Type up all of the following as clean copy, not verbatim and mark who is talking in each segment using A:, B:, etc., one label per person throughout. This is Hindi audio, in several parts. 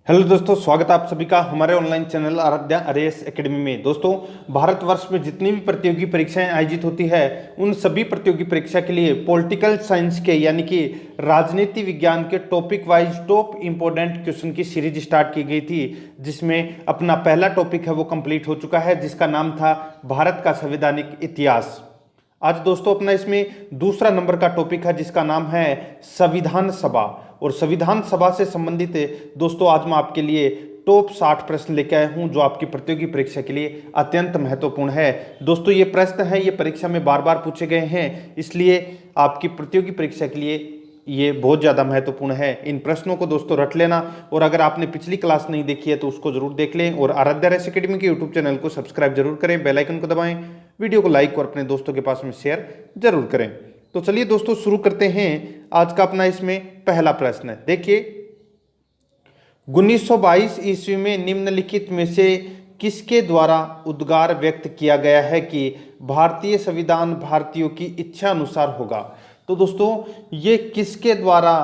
A: हेलो दोस्तों, स्वागत है आप सभी का हमारे online channel Aradhya RAS academy में। दोस्तों, भारतवर्ष में जितनी भी प्रतियोगी परीक्षाएं आयोजित होती है उन सभी प्रतियोगी परीक्षा के लिए पॉलिटिकल साइंस के यानी कि राजनीति विज्ञान के topic wise top important question की सीरीज स्टार्ट की गई थी, जिसमें अपना पहला टॉपिक है वो कंप्लीट हो चुका है, जिसका नाम था भारत का संवैधानिक इतिहास। आज दोस्तों अपना इसमें दूसरा नंबर का टॉपिक है जिसका नाम है संविधान सभा। और संविधान सभा से संबंधित दोस्तों आज मैं आपके लिए टॉप 60 प्रश्न लेकर आया हूं जो आपकी प्रतियोगी परीक्षा के लिए अत्यंत महत्वपूर्ण है। दोस्तों ये प्रश्न है, ये परीक्षा में बार बार पूछे गए हैं, इसलिए आपकी प्रतियोगी परीक्षा के लिए ये बहुत ज़्यादा महत्वपूर्ण है। इन प्रश्नों को दोस्तों रट लेना, और अगर आपने पिछली क्लास नहीं देखी है तो उसको जरूर देख लें, और आराध्या आरएएस एकेडमी के यूट्यूब चैनल को सब्सक्राइब जरूर करें, बेल आइकन को दबाएं, वीडियो को लाइक और अपने दोस्तों के पास में शेयर जरूर करें। तो चलिए दोस्तों शुरू करते हैं आज का अपना इसमें पहला प्रश्न। देखिए, 1922 ईस्वी में निम्नलिखित में से किसके द्वारा उद्गार व्यक्त किया गया है कि भारतीय संविधान भारतीयों की इच्छा अनुसार होगा। तो दोस्तों ये किसके द्वारा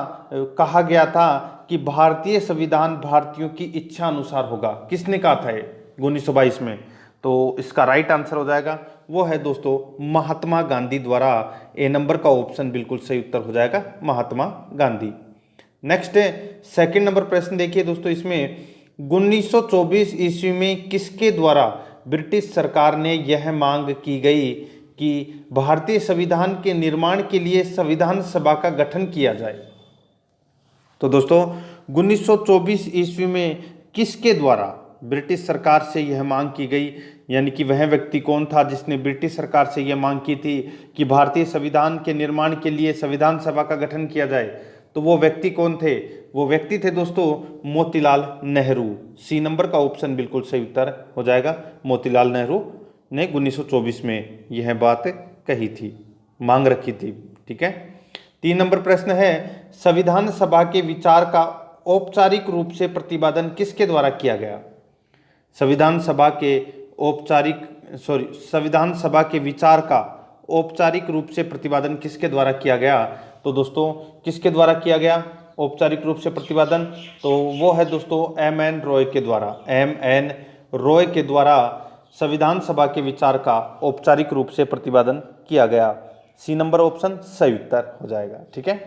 A: कहा गया था कि भारतीय संविधान भारतीयों की इच्छा अनुसार होगा, किसने कहा था ये 1922 में? तो इसका राइट आंसर हो जाएगा वो है दोस्तों महात्मा गांधी द्वारा। ए नंबर का ऑप्शन बिल्कुल सही उत्तर हो जाएगा, महात्मा गांधी। नेक्स्ट है सेकंड नंबर प्रश्न। देखिए दोस्तों, इसमें 1924 ईस्वी में किसके द्वारा ब्रिटिश सरकार ने यह मांग की गई कि भारतीय संविधान के निर्माण के लिए संविधान सभा का गठन किया जाए? तो दोस्तों 1924 ईस्वी में किसके द्वारा ब्रिटिश सरकार से यह मांग की गई, यानी कि वह व्यक्ति कौन था जिसने ब्रिटिश सरकार से यह मांग की थी कि भारतीय संविधान के निर्माण के लिए संविधान सभा का गठन किया जाए? तो वो व्यक्ति कौन थे? वो व्यक्ति थे दोस्तों मोतीलाल नेहरू। सी नंबर का ऑप्शन बिल्कुल सही उत्तर हो जाएगा। मोतीलाल नेहरू ने 1924 में यह बात कही थी, मांग रखी थी। ठीक है। 3 नंबर प्रश्न है, संविधान सभा के विचार का औपचारिक रूप से प्रतिपादन किसके द्वारा किया गया? संविधान सभा के विचार का औपचारिक रूप से प्रतिपादन किसके द्वारा किया गया? तो दोस्तों किसके द्वारा किया गया औपचारिक रूप से प्रतिपादन? तो वो है दोस्तों एम.एन. रॉय के द्वारा। एम.एन. रॉय के द्वारा संविधान सभा के विचार का औपचारिक रूप से प्रतिपादन किया गया। सी नंबर ऑप्शन सही उत्तर हो जाएगा। ठीक है।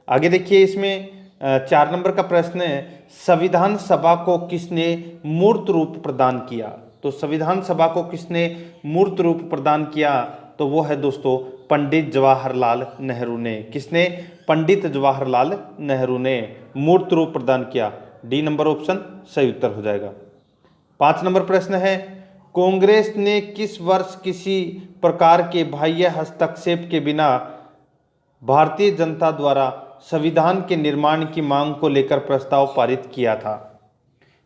A: आगे देखिए, इसमें 4 नंबर का प्रश्न है, संविधान सभा को किसने मूर्त रूप प्रदान किया? तो संविधान सभा को किसने मूर्त रूप प्रदान किया? तो वो है दोस्तों पंडित जवाहरलाल नेहरू ने। किसने? पंडित जवाहरलाल नेहरू ने मूर्त रूप प्रदान किया। डी नंबर ऑप्शन सही उत्तर हो जाएगा। 5 नंबर प्रश्न है, कांग्रेस ने किस वर्ष किसी प्रकार के बाह्य हस्तक्षेप के बिना भारतीय जनता द्वारा संविधान के निर्माण की मांग को लेकर प्रस्ताव पारित किया था?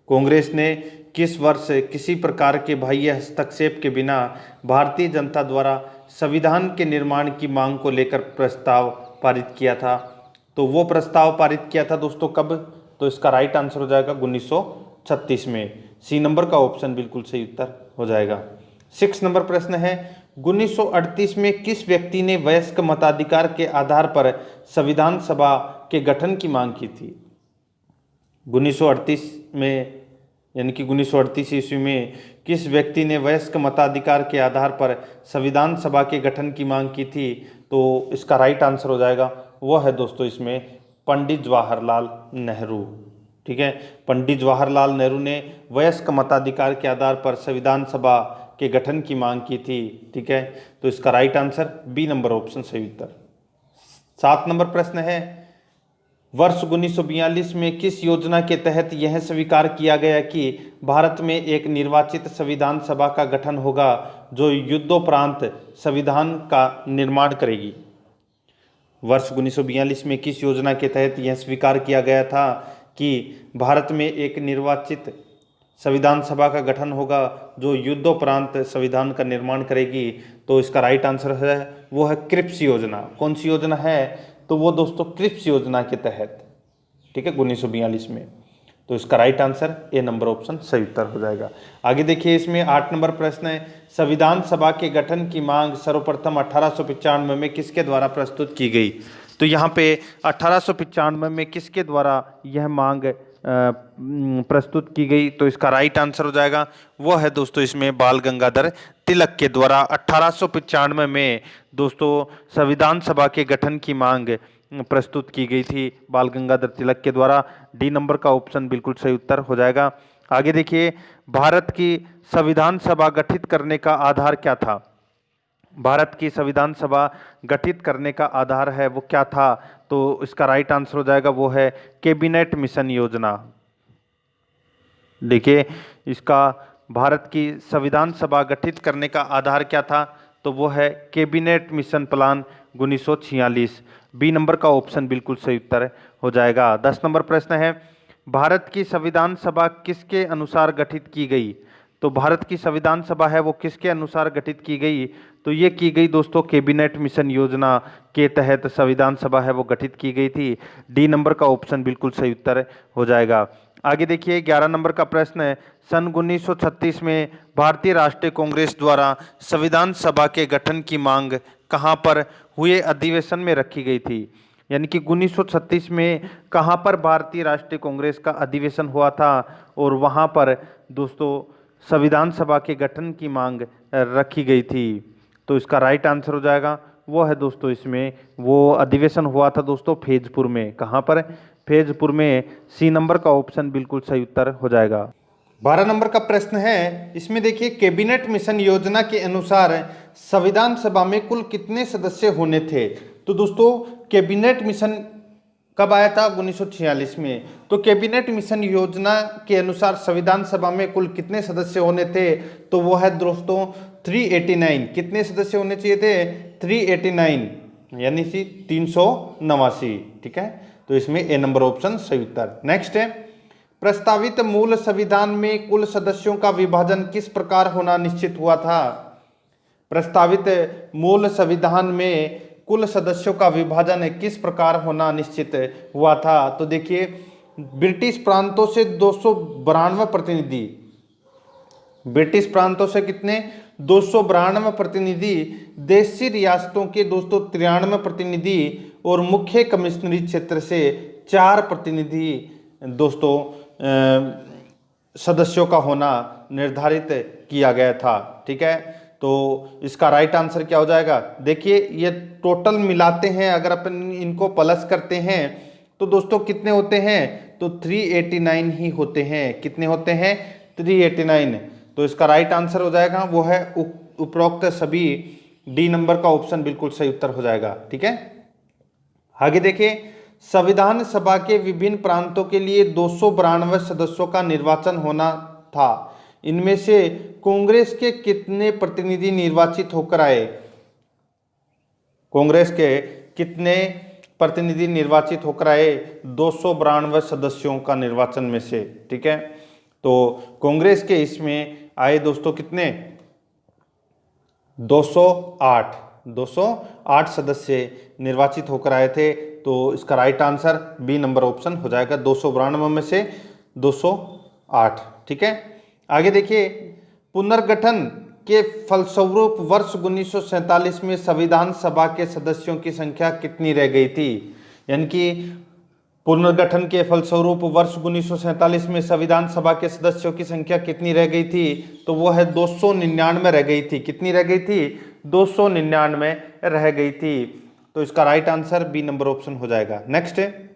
A: कांग्रेस ने किस वर्ष किसी प्रकार के बाह्य हस्तक्षेप के बिना भारतीय जनता द्वारा संविधान के निर्माण की मांग को लेकर प्रस्ताव पारित किया था? तो वो प्रस्ताव पारित किया था दोस्तों कब? तो इसका राइट आंसर हो जाएगा 1936 में। सी नंबर का ऑप्शन बिल्कुल सही उत्तर हो जाएगा। 6 नंबर प्रश्न है, 1938 में किस व्यक्ति ने वयस्क मताधिकार के आधार पर संविधान सभा के गठन की मांग की थी? 1938 में यानी कि 1938 ईस्वी में किस व्यक्ति ने वयस्क मताधिकार के आधार पर संविधान सभा के गठन की मांग की थी? तो इसका राइट आंसर हो जाएगा वो है दोस्तों इसमें पंडित जवाहरलाल नेहरू। ठीक है। पंडित जवाहरलाल नेहरू ने वयस्क मताधिकार के आधार पर संविधान सभा के गठन की मांग की थी। ठीक है। तो इसका right answer B number option सही उत्तर। 7 नंबर प्रश्न है, वर्ष 1942 में किस योजना के तहत यह स्वीकार किया गया कि भारत में एक निर्वाचित संविधान सभा का गठन होगा जो युद्धोपरांत संविधान का निर्माण करेगी? वर्ष 1942 में किस योजना के तहत यह स्वीकार किया गया था कि भारत में एक निर्वाचित संविधान सभा का गठन होगा जो युद्धोपरांत संविधान का निर्माण करेगी? तो इसका राइट आंसर है वो है क्रिप्स योजना। कौन सी योजना है? तो वो दोस्तों क्रिप्स योजना के तहत। ठीक है, 1942 में। तो इसका right answer A number option सही उत्तर हो जाएगा। आगे देखिए, इसमें 8 नंबर प्रश्न है, संविधान सभा के गठन की मांग सर्वप्रथम 1895 में किसके द्वारा प्रस्तुत की गई? तो यहाँ पे 1895 में किसके द्वारा यह मांग प्रस्तुत की गई, तो इसका राइट आंसर हो जाएगा वो है दोस्तों इसमें बाल गंगाधर तिलक के द्वारा 1895 में दोस्तों संविधान सभा के गठन की मांग प्रस्तुत की गई थी बाल गंगाधर तिलक के द्वारा। डी नंबर का ऑप्शन बिल्कुल सही उत्तर हो जाएगा। आगे देखिए, भारत की संविधान सभा गठित करने का आधार क्या था? भारत की संविधान सभा गठित करने का आधार है वो क्या था? तो इसका राइट आंसर हो जाएगा वो है कैबिनेट मिशन योजना। देखिए, इसका भारत की संविधान सभा गठित करने का आधार क्या था? तो वो है cabinet mission plan 1946। B number का ऑप्शन बिल्कुल सही उत्तर हो जाएगा। 10 नंबर प्रश्न है, भारत की संविधान सभा किसके अनुसार गठित की गई? तो भारत की संविधान सभा है वो किसके अनुसार गठित की गई? तो ये की गई दोस्तों कैबिनेट मिशन योजना के तहत संविधान सभा है वो गठित की गई थी। डी नंबर का ऑप्शन बिल्कुल सही उत्तर हो जाएगा। आगे देखिए, 11 नंबर का प्रश्न है, सन 1936 में भारतीय राष्ट्रीय कांग्रेस द्वारा संविधान सभा के गठन की मांग कहां पर हुए अधिवेशन में रखी गई थी? यानी कि 1936 में कहां पर भारतीय राष्ट्रीय कांग्रेस का अधिवेशन हुआ था और वहां पर दोस्तों संविधान सभा के गठन की मांग रखी गई थी? तो इसका राइट आंसर हो जाएगा वो है दोस्तों इसमें वो अधिवेशन हुआ था दोस्तों फैजपुर में। कहां पर? फैजपुर में। सी नंबर का ऑप्शन बिल्कुल सही उत्तर हो जाएगा। 12 नंबर का प्रश्न है, इसमें देखिए कैबिनेट मिशन योजना के अनुसार संविधान सभा में कुल कितने सदस्य होने थे? तो दोस्तों कैबिनेट मिशन कब आया था? 1946 में। तो कैबिनेट मिशन योजना के अनुसार संविधान सभा में कुल कितने सदस्य होने थे? तो वो है दोस्तों 389। कितने सदस्य होने चाहिए थे? 389 यानी कि 389। ठीक है, तो इसमें ए नंबर ऑप्शन सही उत्तर। नेक्स्ट है, प्रस्तावित मूल संविधान में कुल सदस्यों का विभाजन किस प्रकार होना निश्चित हुआ था? प्रस्तावित मूल संविधान में कुल सदस्यों का विभाजन किस प्रकार होना निश्चित हुआ था? तो देखिए, ब्रिटिश प्रांतों से 292 प्रतिनिधि, ब्रिटिश प्रांतों से कितने? 292 प्रतिनिधि, देशी रियासतों के दोस्तों 93 प्रतिनिधि और मुख्य कमिश्नरी क्षेत्र से 4 प्रतिनिधि दोस्तों सदस्यों का होना निर्धारित किया गया था। ठीक है, तो इसका राइट आंसर क्या हो जाएगा? देखिए, ये टोटल मिलाते हैं, अगर अपन इनको प्लस करते हैं तो दोस्तों कितने होते हैं? तो 389 ही होते हैं। कितने होते हैं? 389। तो इसका राइट आंसर हो जाएगा वो है उपरोक्त सभी। डी नंबर का ऑप्शन बिल्कुल सही उत्तर हो जाएगा। ठीक है, आगे देखिए, संविधान सभा के विभिन्न प्रांतों के लिए 292 सदस्यों का निर्वाचन होना था। इनमें से कांग्रेस के कितने प्रतिनिधि निर्वाचित होकर आए? कांग्रेस के कितने प्रतिनिधि निर्वाचित होकर आए 292 सदस्यों का निर्वाचन में से? ठीक है, तो कांग्रेस के इसमें आए दोस्तों कितने? 208 सदस्य निर्वाचित होकर आए थे। तो इसका right answer B number option हो जाएगा, 292 में से 208। ठीक है, आगे देखिए, पुनर्गठन के फलस्वरूप वर्ष 1947 में संविधान सभा के सदस्यों की संख्या कितनी रह गई थी? यानी कि पुनर्गठन के फलस्वरूप वर्ष 1947 में संविधान सभा के सदस्यों की संख्या कितनी रह गई थी? तो वो है 299 रह गई थी। कितनी रह गई थी? 299 रह गई थी। तो इसका right answer B number option हो जाएगा। नेक्स्ट है,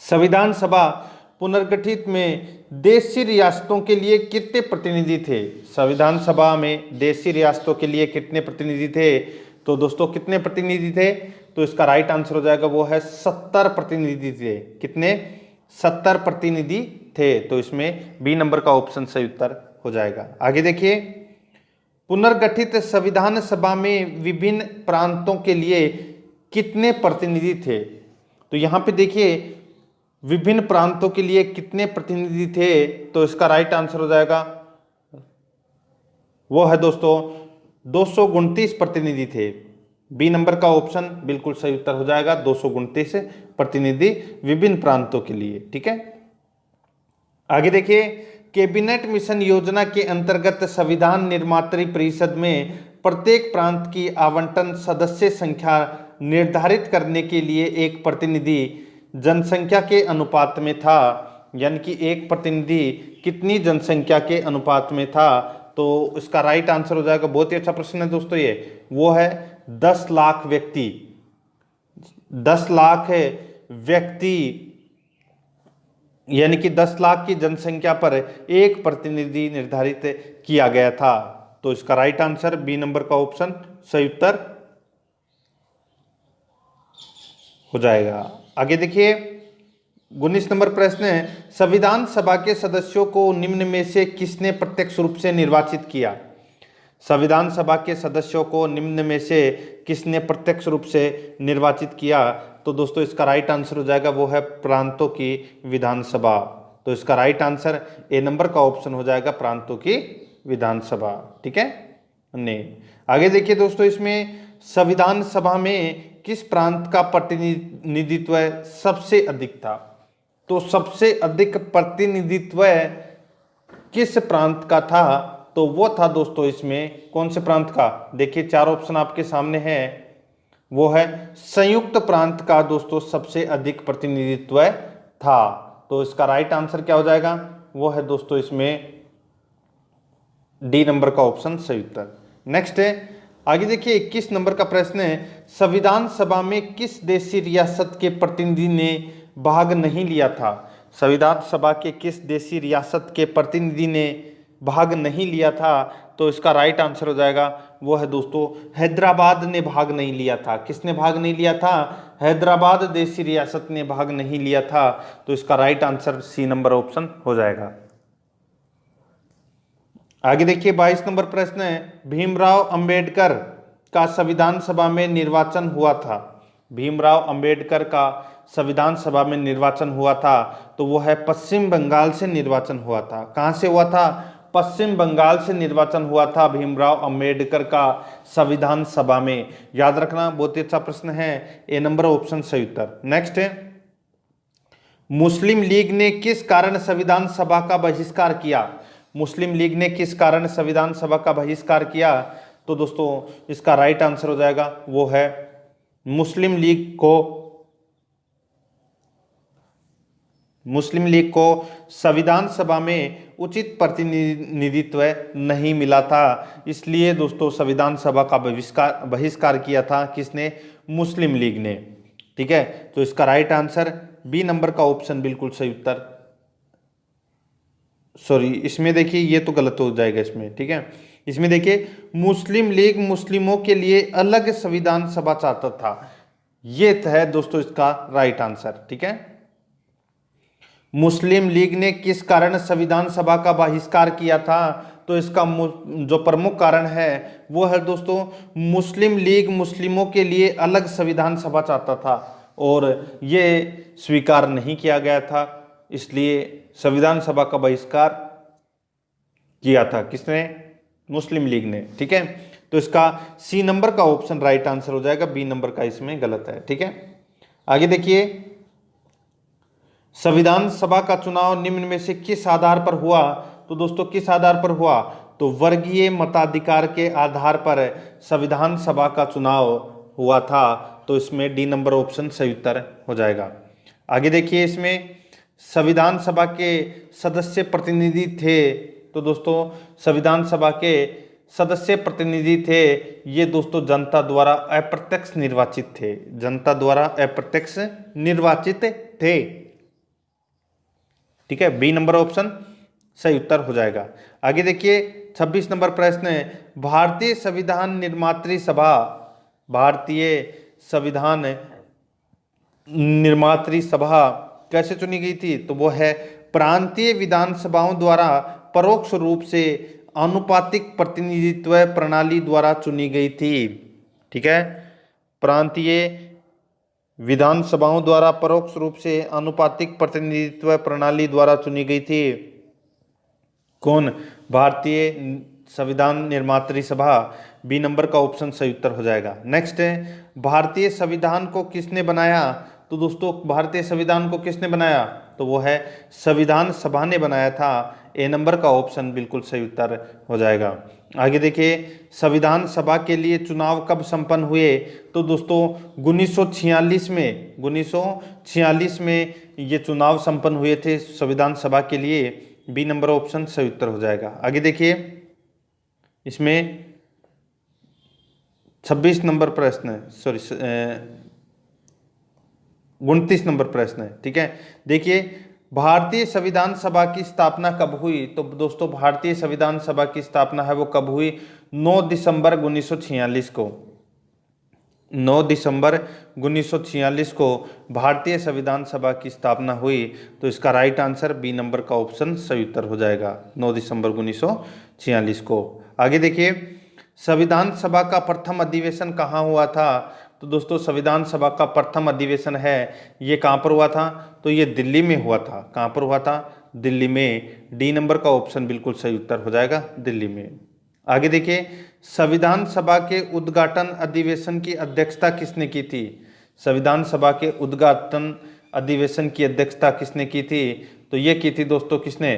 A: संविधान सभा पुनर्गठित में देशी रियासतों के लिए कितने प्रतिनिधि थे? संविधान सभा में देशी रियासतों के लिए कितने प्रतिनिधि थे? तो दोस्तों कितने प्रतिनिधि थे? तो इसका राइट आंसर हो जाएगा वो है 70 प्रतिनिधि थे। कितने? 70 प्रतिनिधि थे। तो इसमें बी नंबर का ऑप्शन सही उत्तर हो जाएगा। आगे देखिए, पुनर्गठित संविधान सभा में विभिन्न प्रांतों के लिए कितने प्रतिनिधि थे? तो यहाँ पे देखिए, विभिन्न प्रांतों के लिए कितने प्रतिनिधि थे? तो इसका राइट आंसर हो जाएगा वो है दोस्तों 229 प्रतिनिधि थे। बी नंबर का ऑप्शन बिल्कुल सही उत्तर हो जाएगा, 229 प्रतिनिधि विभिन्न प्रांतों के लिए। ठीक है, आगे देखिए, कैबिनेट मिशन योजना के अंतर्गत संविधान निर्मात्री परिषद में प्रत्येक प्रांत की आवंटन सदस्य संख्या निर्धारित करने के लिए एक प्रतिनिधि जनसंख्या के अनुपात में था, यानी कि एक प्रतिनिधि कितनी जनसंख्या के अनुपात में था, तो इसका राइट आंसर हो जाएगा, बहुत ही अच्छा प्रश्न है दोस्तों ये, वो है 10 लाख व्यक्ति। 10 लाख व्यक्ति यानी कि 10 लाख की जनसंख्या पर एक प्रतिनिधि निर्धारित किया गया था। तो इसका राइट आंसर बी नंबर का ऑप्शन सही उत्तर हो जाएगा। आगे देखिए 19 नंबर प्रश्न है, संविधान सभा के सदस्यों को निम्न में से किसने प्रत्यक्ष रूप से निर्वाचित किया? संविधान सभा के सदस्यों को निम्न में से किसने प्रत्यक्ष रूप से निर्वाचित किया? तो दोस्तों इसका राइट आंसर हो जाएगा, वो है प्रांतों की विधानसभा। तो इसका राइट आंसर ए नंबर का ऑप्शन हो जाएगा, प्रांतों की विधानसभा। ठीक है नहीं, आगे देखिए दोस्तों, इसमें संविधान सभा में किस प्रांत का प्रतिनिधित्व सबसे अधिक था? तो सबसे अधिक प्रतिनिधित्व किस प्रांत का था? तो वो था दोस्तों इसमें कौन से प्रांत का? देखिए 4 ऑप्शन आपके सामने है, वो है संयुक्त प्रांत का दोस्तों सबसे अधिक प्रतिनिधित्व था। तो इसका राइट आंसर क्या हो जाएगा? वो है दोस्तों इसमें डी नंबर का ऑप्शन सही उत्तर। नेक्स्ट है, आगे देखिए 21 नंबर का प्रश्न है, संविधान सभा में किस देशी रियासत के प्रतिनिधि ने भाग नहीं लिया था? संविधान सभा के किस देशी रियासत के प्रतिनिधि ने भाग नहीं लिया था? तो इसका राइट आंसर हो जाएगा, वो है दोस्तों हैदराबाद ने भाग नहीं लिया था। किसने भाग नहीं लिया था? हैदराबाद देशी रियासत ने भाग नहीं लिया था। तो इसका right answer C number option हो जाएगा। आगे देखिए 22 नंबर प्रश्न है, भीमराव अंबेडकर का संविधान सभा में निर्वाचन हुआ था। भीमराव अंबेडकर का संविधान सभा में निर्वाचन हुआ था, तो वो है पश्चिम बंगाल से निर्वाचन हुआ था। कहां से हुआ था? पश्चिम बंगाल से निर्वाचन हुआ था भीमराव अंबेडकर का संविधान सभा में। याद रखना, बहुत ही अच्छा प्रश्न है, ए नंबर ऑप्शन सही उत्तर। नेक्स्ट है, मुस्लिम लीग ने किस कारण संविधान सभा का बहिष्कार किया? मुस्लिम लीग ने किस कारण संविधान सभा का बहिष्कार किया? तो दोस्तों इसका राइट आंसर हो जाएगा, वो है मुस्लिम लीग को संविधान सभा में उचित प्रतिनिधित्व नहीं मिला था, इसलिए दोस्तों संविधान सभा का बहिष्कार किया था। किसने? मुस्लिम लीग ने। ठीक है, तो इसका राइट आंसर बी नंबर का ऑप्शन बिल्कुल सही उत्तर। सॉरी, इसमें देखिए ये तो गलत हो जाएगा इसमें। ठीक है, इसमें देखिए मुस्लिम लीग मुस्लिमों के लिए अलग संविधान सभा चाहता था, ये है दोस्तों इसका राइट आंसर। ठीक है, मुस्लिम लीग ने किस कारण संविधान सभा का बहिष्कार किया था? तो इसका जो प्रमुख कारण है वो है दोस्तों मुस्लिम लीग मुस्लिमों के लिए अलग संविधान सभा चाहता था और ये स्वीकार नहीं किया गया था, इसलिए संविधान सभा का बहिष्कार किया था। किसने? मुस्लिम लीग ने। ठीक है, तो इसका सी नंबर का ऑप्शन राइट आंसर हो जाएगा, बी नंबर का इसमें गलत है। ठीक है, आगे देखिए संविधान सभा का चुनाव निम्न में से किस आधार पर हुआ? तो दोस्तों किस आधार पर हुआ? तो वर्गीय मताधिकार के आधार पर संविधान सभा का चुनाव हुआ था। तो इसमें डी नंबर ऑप्शन सही उत्तर हो जाएगा। आगे देखिए इसमें संविधान सभा के सदस्य प्रतिनिधि थे, तो दोस्तों संविधान सभा के सदस्य प्रतिनिधि थे, ये दोस्तों जनता द्वारा अप्रत्यक्ष निर्वाचित थे। जनता द्वारा अप्रत्यक्ष निर्वाचित थे। ठीक है, बी नंबर ऑप्शन सही उत्तर हो जाएगा। आगे देखिए 26 नंबर प्रश्न है, भारतीय संविधान निर्मात्री सभा, भारतीय संविधान निर्मात्री सभा कैसे चुनी गई थी? तो वो है प्रांतीय विधानसभाओं द्वारा परोक्ष रूप से आनुपातिक प्रतिनिधित्व प्रणाली द्वारा चुनी गई थी। ठीक है, प्रांतीय विधानसभाओं द्वारा परोक्ष रूप से आनुपातिक प्रतिनिधित्व प्रणाली द्वारा चुनी गई थी। कौन? भारतीय संविधान निर्मात्री सभा। बी नंबर का ऑप्शन सही उत्तर हो जाएगा। नेक्स्ट है, भारतीय संविधान को किसने बनाया? तो दोस्तों भारतीय संविधान को किसने बनाया? तो वो है संविधान सभा ने बनाया था। ए नंबर का ऑप्शन बिल्कुल सही उत्तर हो जाएगा। आगे देखिए, संविधान सभा के लिए चुनाव कब संपन्न हुए? तो दोस्तों 1946 में, 1946 में ये चुनाव संपन्न हुए थे संविधान सभा के लिए। बी नंबर ऑप्शन सही उत्तर हो जाएगा। आगे देखिए, इसमें 26 नंबर प्रश्न है, सॉरी 29 नंबर प्रश्न है, ठीक है। देखिए, भारतीय संविधान सभा की स्थापना कब हुई? तो दोस्तों भारतीय संविधान सभा की स्थापना है वो कब हुई? 9 दिसंबर 1946 को। 9 दिसंबर 1946 को भारतीय संविधान सभा की स्थापना हुई। तो इसका राइट आंसर बी नंबर का ऑप्शन सही उत्तर हो जाएगा, 9 दिसंबर 1946 को। आगे देखिए, संविधान सभा का प्रथम अधिवेशन कहाँ हुआ था? तो दोस्तों संविधान सभा का प्रथम अधिवेशन है ये कहाँ पर हुआ था? तो ये दिल्ली में हुआ था। कहाँ पर हुआ था? दिल्ली में। डी नंबर का ऑप्शन बिल्कुल सही उत्तर हो जाएगा, दिल्ली में। आगे देखिए, संविधान सभा के उद्घाटन अधिवेशन की अध्यक्षता किसने की थी? संविधान सभा के उद्घाटन अधिवेशन की अध्यक्षता किसने की थी? तो ये की थी दोस्तों किसने?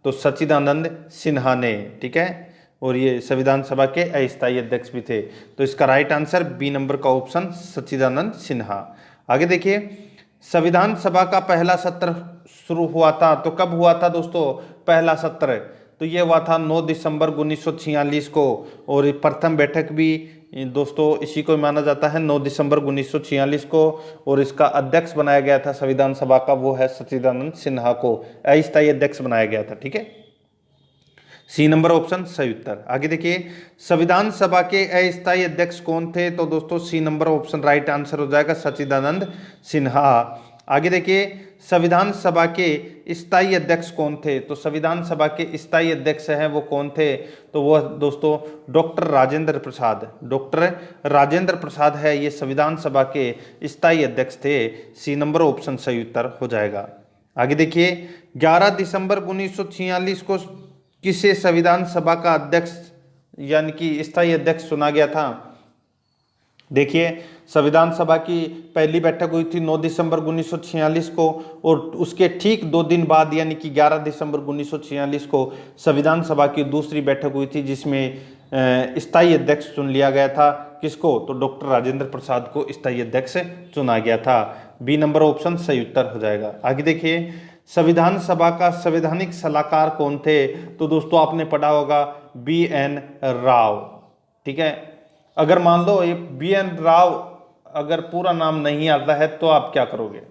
A: तो सच्चिदानंद सिन्हा ने, ठीक है। और ये संविधान सभा के अस्थायी अध्यक्ष भी थे। तो इसका राइट आंसर बी नंबर का ऑप्शन सच्चिदानंद सिन्हा। आगे देखिए, संविधान सभा का पहला सत्र शुरू हुआ था तो कब हुआ था दोस्तों पहला सत्र? तो ये हुआ था 9 दिसंबर 1946 को। और प्रथम बैठक भी दोस्तों इसी को माना जाता है, 9 दिसंबर 1946 को। और इसका अध्यक्ष बनाया गया था संविधान सभा का, वो है सच्चिदानंद सिन्हा को अस्थायी अध्यक्ष बनाया गया था, ठीक है। सी नंबर ऑप्शन सही उत्तर। आगे देखिए, संविधान सभा के अस्थायी अध्यक्ष कौन थे? तो दोस्तों C number option right answer हो जाएगा, सच्चिदानंद सिन्हा। आगे देखिए, संविधान सभा के स्थायी अध्यक्ष कौन थे? तो संविधान सभा के स्थायी अध्यक्ष हैं वो कौन थे? तो वो दोस्तों डॉक्टर राजेंद्र प्रसाद। डॉक्टर राजेंद्र प्रसाद है ये संविधान सभा के स्थायी अध्यक्ष थे। सी नंबर ऑप्शन सही उत्तर हो जाएगा। आगे देखिए, 11 दिसंबर 1946 को किसे संविधान सभा का अध्यक्ष यानी कि स्थायी अध्यक्ष चुना गया था? देखिए, संविधान सभा की पहली बैठक हुई थी 9 दिसंबर 1946 को। और उसके ठीक 2 दिन बाद यानी कि 11 दिसंबर 1946 को संविधान सभा की दूसरी बैठक हुई थी जिसमें स्थायी अध्यक्ष चुन लिया गया था। किसको? तो डॉक्टर राजेंद्र प्रसाद को स्थायी अध्यक्ष चुना गया था। बी नंबर ऑप्शन सही उत्तर हो जाएगा। आगे देखिए, संविधान सभा का संवैधानिक सलाहकार कौन थे? तो दोस्तों आपने पढ़ा होगा BN राव, ठीक है। अगर मान लो ये BN राव अगर पूरा नाम नहीं आता है तो आप क्या करोगे?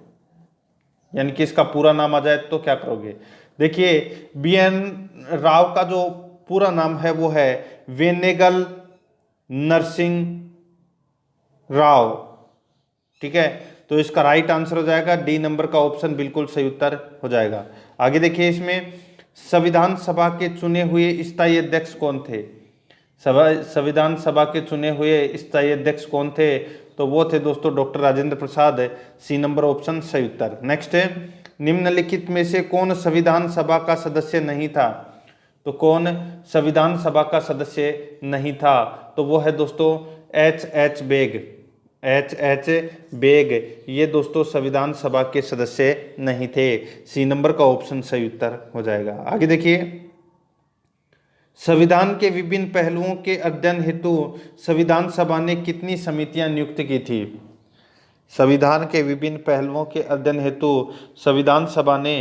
A: यानी कि इसका पूरा नाम आ जाए तो क्या करोगे? देखिए, BN राव का जो पूरा नाम है वो है वेनेगल नरसिंह राव, ठीक है। तो इसका राइट आंसर हो जाएगा डी नंबर का ऑप्शन बिल्कुल सही उत्तर हो जाएगा। आगे देखिए, इसमें संविधान सभा के चुने हुए स्थायी अध्यक्ष कौन थे? संविधान सभा के चुने हुए स्थायी अध्यक्ष कौन थे? तो वो थे दोस्तों डॉक्टर राजेंद्र प्रसाद। सी नंबर ऑप्शन सही उत्तर। नेक्स्ट है, निम्नलिखित में से कौन संविधान सभा का सदस्य नहीं था? तो कौन संविधान सभा का सदस्य नहीं था? तो वो है दोस्तों H.H. बेग। H.H. बेग ये दोस्तों संविधान सभा के सदस्य नहीं थे। सी नंबर का ऑप्शन सही उत्तर हो जाएगा। आगे देखिए, संविधान के विभिन्न पहलुओं के अध्ययन हेतु संविधान सभा ने कितनी समितियां नियुक्त की थी? संविधान के विभिन्न पहलुओं के अध्ययन हेतु संविधान सभा ने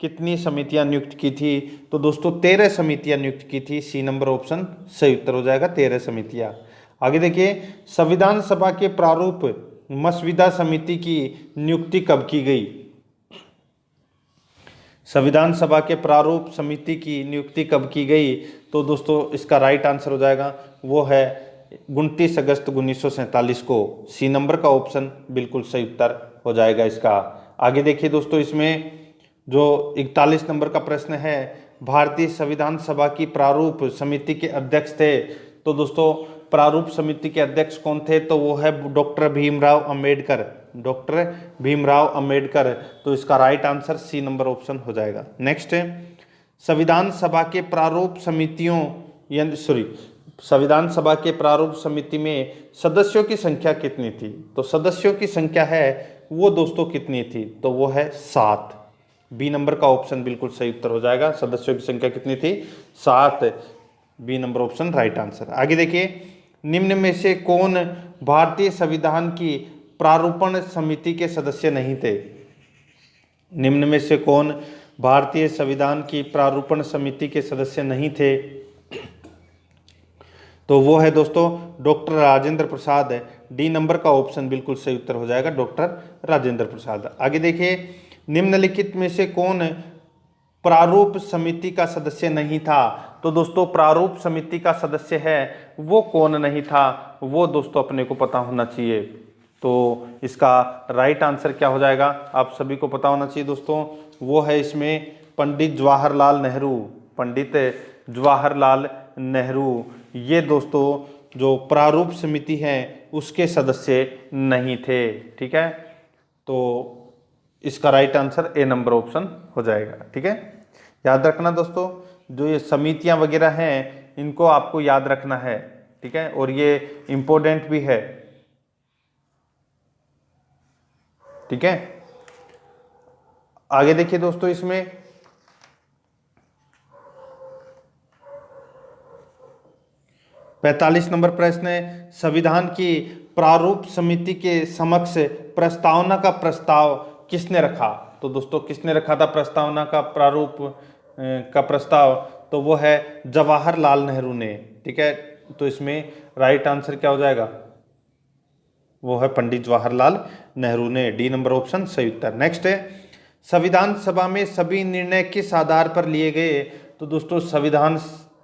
A: कितनी समितियां नियुक्त की थी? तो दोस्तों 13 समितियां नियुक्त की थी। सी नंबर ऑप्शन सही उत्तर हो जाएगा, 13 समितियां। आगे देखिए, संविधान सभा के प्रारूप मसविदा समिति की नियुक्ति कब की गई? संविधान सभा के प्रारूप समिति की नियुक्ति कब की गई? तो दोस्तों इसका राइट आंसर हो जाएगा वो है 29 अगस्त 1947 को। सी नंबर का ऑप्शन बिल्कुल सही उत्तर हो जाएगा इसका। आगे देखिए दोस्तों, इसमें जो 41 नंबर का प्रश्न है, भारतीय संविधान सभा की प्रारूप समिति के अध्यक्ष थे। तो दोस्तों प्रारूप समिति के अध्यक्ष कौन थे? तो वो है डॉक्टर भीमराव अंबेडकर। डॉक्टर भीमराव अंबेडकर। तो इसका right answer C number option हो जाएगा। नेक्स्ट है, संविधान सभा के प्रारूप समितियों यानी संविधान सभा के प्रारूप समिति में सदस्यों की संख्या कितनी थी? तो सदस्यों की संख्या है वो दोस्तों कितनी थी? तो वो है 7। बी नंबर का ऑप्शन बिल्कुल सही उत्तर हो जाएगा। सदस्यों की संख्या कितनी थी? 7। B number option right answer. आगे देखिए, निम्न में से कौन भारतीय संविधान की प्रारूपण समिति के सदस्य नहीं थे? निम्न में से कौन भारतीय संविधान की प्रारूपण समिति के सदस्य नहीं थे? तो वो है दोस्तों doctor Rajendra Prasad. D number का ऑप्शन बिल्कुल सही उत्तर हो जाएगा, डॉक्टर राजेंद्र प्रसाद। आगे देखिए, निम्नलिखित में से कौन प्रारूप समिति का सदस्य नहीं था? तो दोस्तों प्रारूप समिति का सदस्य है वो कौन नहीं था, वो दोस्तों अपने को पता होना चाहिए। तो इसका राइट आंसर क्या हो जाएगा, आप सभी को पता होना चाहिए दोस्तों। वो है इसमें पंडित जवाहरलाल नेहरू। पंडित जवाहरलाल नेहरू ये दोस्तों जो प्रारूप समिति है उसके सदस्य नहीं थे। ठीक है, तो इसका right answer A number option हो जाएगा। ठीक है, याद रखना दोस्तों, जो ये समितियां वगैरह हैं इनको आपको याद रखना है। ठीक है, और ये इंपॉर्टेंट भी है। ठीक है, आगे देखिए दोस्तों, इसमें 45 नंबर प्रश्न है, संविधान की प्रारूप समिति के समक्ष प्रस्तावना का प्रस्ताव किसने रखा? तो दोस्तों किसने रखा था प्रस्तावना का प्रारूप का प्रस्ताव? तो वो है जवाहरलाल नेहरू ने। ठीक है, तो इसमें राइट आंसर क्या हो जाएगा, वो है पंडित जवाहरलाल नेहरू ने। डी नंबर ऑप्शन सही उत्तर। नेक्स्ट है, संविधान सभा में सभी निर्णय किस आधार पर लिए गए? तो दोस्तों संविधान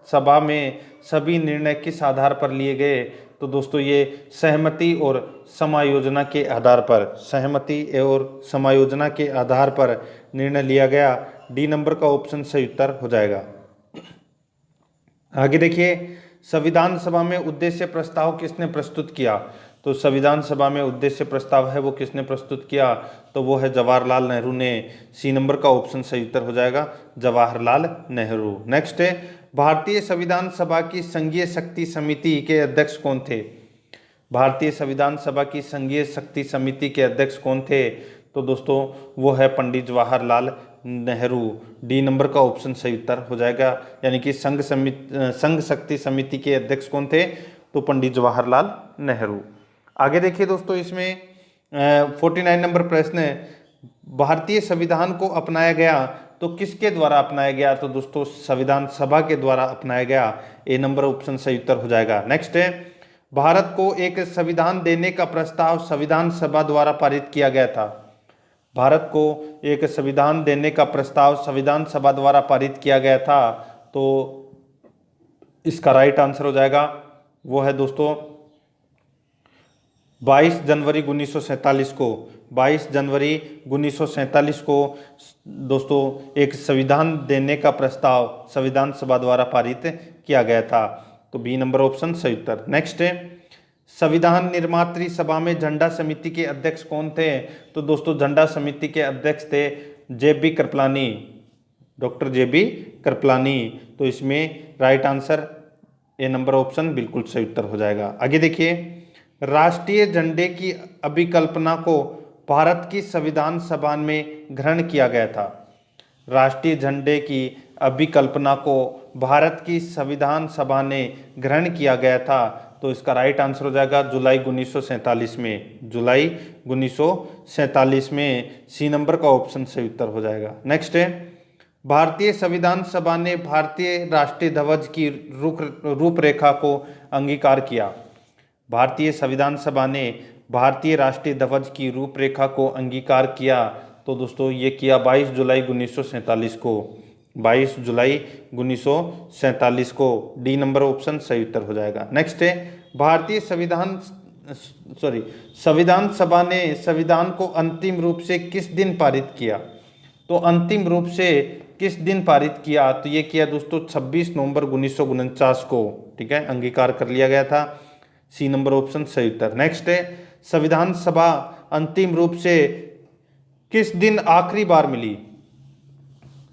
A: सभा में सभी निर्णय किस आधार पर लिए गए? तो दोस्तों ये सहमति और समायोजना के आधार पर, सहमति और समायोजना के आधार पर निर्णय लिया गया। डी नंबर का ऑप्शन सही उत्तर हो जाएगा। आगे देखिए, संविधान सभा में उद्देश्य प्रस्ताव किसने प्रस्तुत किया? तो संविधान सभा में उद्देश्य प्रस्ताव है वो किसने प्रस्तुत किया? तो वो है जवाहरलाल नेहरू ने। सी नंबर का ऑप्शन सही उत्तर हो जाएगा, जवाहरलाल नेहरू। नेक्स्ट है, भारतीय संविधान सभा की संघीय शक्ति समिति के अध्यक्ष कौन थे? भारतीय संविधान सभा की संघीय शक्ति समिति के अध्यक्ष कौन थे? तो दोस्तों वो है पंडित जवाहरलाल नेहरू। डी नंबर का ऑप्शन सही उत्तर हो जाएगा, यानी कि संघ शक्ति समिति के अध्यक्ष कौन थे? तो पंडित जवाहरलाल नेहरू। आगे देखिए दोस्तों, इसमें 49 नंबर प्रश्न है, भारतीय संविधान को अपनाया गया तो किसके द्वारा अपनाया गया? तो दोस्तों संविधान सभा के द्वारा अपनाया गया। ए नंबर ऑप्शन सही उत्तर हो जाएगा। नेक्स्ट है, भारत को एक संविधान देने का प्रस्ताव संविधान सभा द्वारा पारित किया गया था। भारत को एक संविधान देने का प्रस्ताव संविधान सभा द्वारा पारित किया गया था। तो इसका राइट आंसर हो जाएगा, वो है दोस्तों 22 जनवरी 1947 को। 22 जनवरी 1947 को दोस्तों एक संविधान देने का प्रस्ताव संविधान सभा द्वारा पारित किया गया था। तो बी नंबर ऑप्शन सही उत्तर। नेक्स्ट है, संविधान निर्मात्री सभा में झंडा समिति के अध्यक्ष कौन थे? तो दोस्तों झंडा समिति के अध्यक्ष थे JB. Kripalani, doctor JB. Kripalani. तो इसमें right answer A number option बिल्कुल सही उत्तर हो जाएगा। आगे देखिए, राष्ट्रीय झंडे की अभिकल्पना को भारत की संविधान सभा में ग्रहण किया गया था। राष्ट्रीय झंडे की अभिकल्पना को भारत की संविधान सभा ने ग्रहण किया गया था। तो इसका राइट आंसर हो जाएगा जुलाई 1947 में। जुलाई 1947 में सी नंबर का ऑप्शन सही उत्तर हो जाएगा। नेक्स्ट है, भारतीय संविधान सभा ने भारतीय राष्ट्रीय ध्वज की रूपरेखा को अंगीकार किया। भारतीय संविधान सभा ने भारतीय राष्ट्रीय ध्वज की रूपरेखा को अंगीकार किया। तो दोस्तों ये किया 22 जुलाई 1947 को। 22 जुलाई 1947 को। डी नंबर ऑप्शन सही उत्तर हो जाएगा। नेक्स्ट है, भारतीय संविधान सभा ने संविधान को अंतिम रूप से किस दिन पारित किया? तो अंतिम रूप से किस दिन पारित किया? तो ये किया दोस्तों 26 नवंबर 1949 को। ठीक है, अंगीकार कर लिया गया था। सी नंबर ऑप्शन सही उत्तर। नेक्स्ट है, संविधान सभा अंतिम रूप से किस दिन आखिरी बार मिली?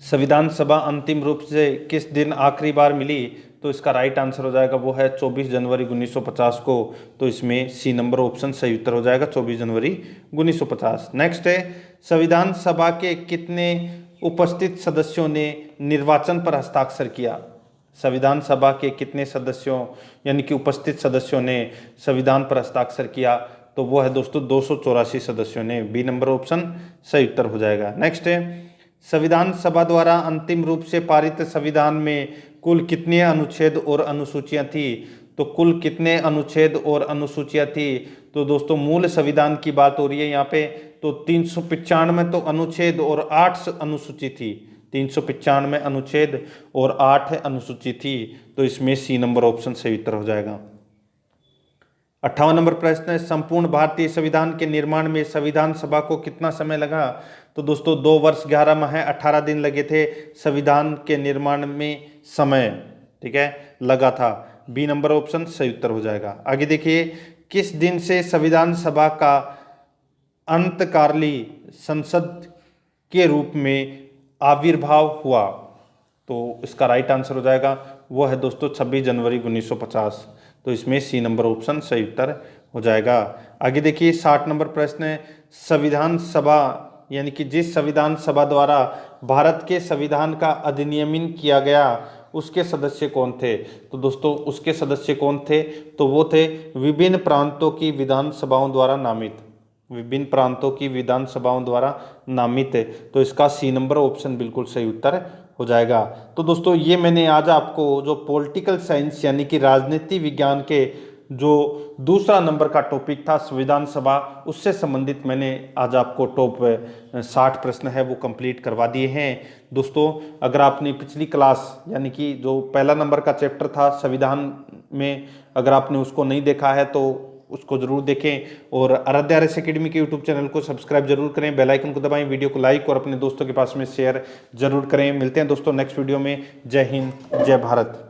A: संविधान सभा अंतिम रूप से किस दिन आखिरी बार मिली? तो इसका राइट आंसर हो जाएगा, वो है 24 जनवरी 1950 को। तो इसमें सी नंबर ऑप्शन सही उत्तर हो जाएगा, 24 जनवरी 1950। नेक्स्ट है, संविधान सभा के कितने उपस्थित सदस्यों ने निर्वाचन पर हस्ताक्षर किया? संविधान सभा के कितने सदस्यों यानी कि उपस्थित सदस्यों ने संविधान पर हस्ताक्षर किया? तो वो है दोस्तों 284 सदस्यों ने। बी नंबर ऑप्शन सही उत्तर हो जाएगा। नेक्स्ट है, संविधान सभा द्वारा अंतिम रूप से पारित संविधान में कुल कितने अनुच्छेद और अनुसूचियां थी? तो कुल कितने अनुच्छेद और अनुसूचियां थी? तो दोस्तों मूल संविधान की बात हो रही है यहाँ पे, तो 395 तो अनुच्छेद और 8 अनुसूची थी। 395 अनुच्छेद और 8 अनुसूची थी। तो इसमें सी नंबर ऑप्शन सही उत्तर हो जाएगा। 58 नंबर प्रश्न है, संपूर्ण भारतीय संविधान के निर्माण में संविधान सभा को कितना समय लगा? तो दोस्तों 2 वर्ष 11 माह 18 दिन लगे थे संविधान के निर्माण में समय, ठीक है, लगा था। बी नंबर ऑप्शन सही उत्तर हो जाएगा। आगे देखिए, किस दिन से संविधान सभा का अंतकालीन संसद के रूप में आविर्भाव हुआ? तो इसका राइट आंसर हो जाएगा वो है दोस्तों 26 जनवरी 1950। तो इसमें सी नंबर ऑप्शन सही उत्तर हो जाएगा। आगे देखिए 60 नंबर प्रश्न है, संविधान सभा यानी कि जिस संविधान सभा द्वारा भारत के संविधान का अधिनियमन किया गया उसके सदस्य कौन थे? तो दोस्तों उसके सदस्य कौन थे? तो वो थे विभिन्न प्रांतों की विधानसभाओं द्वारा नामित, विभिन्न प्रांतों की विधानसभाओं द्वारा नामित। तो इसका सी नंबर ऑप्शन बिल्कुल सही उत्तर हो जाएगा। तो दोस्तों ये मैंने आज आपको जो पॉलिटिकल साइंस यानी कि राजनीति विज्ञान के जो दूसरा नंबर का टॉपिक था संविधान सभा, उससे संबंधित मैंने आज आपको टॉप 60 प्रश्न है वो कंप्लीट करवा दिए हैं। दोस्तों अगर आपने पिछली क्लास यानी कि जो पहला नंबर का चैप्टर था संविधान में, अगर आपने उसको नहीं देखा है तो उसको जरूर देखें और आराध्य आरएस एकेडमी के यूट्यूब चैनल को सब्सक्राइब जरूर करें, बेल आइकन को दबाएं, वीडियो को लाइक और अपने दोस्तों के पास में शेयर जरूर करें। मिलते हैं दोस्तों नेक्स्ट वीडियो में। जय हिंद, जय भारत।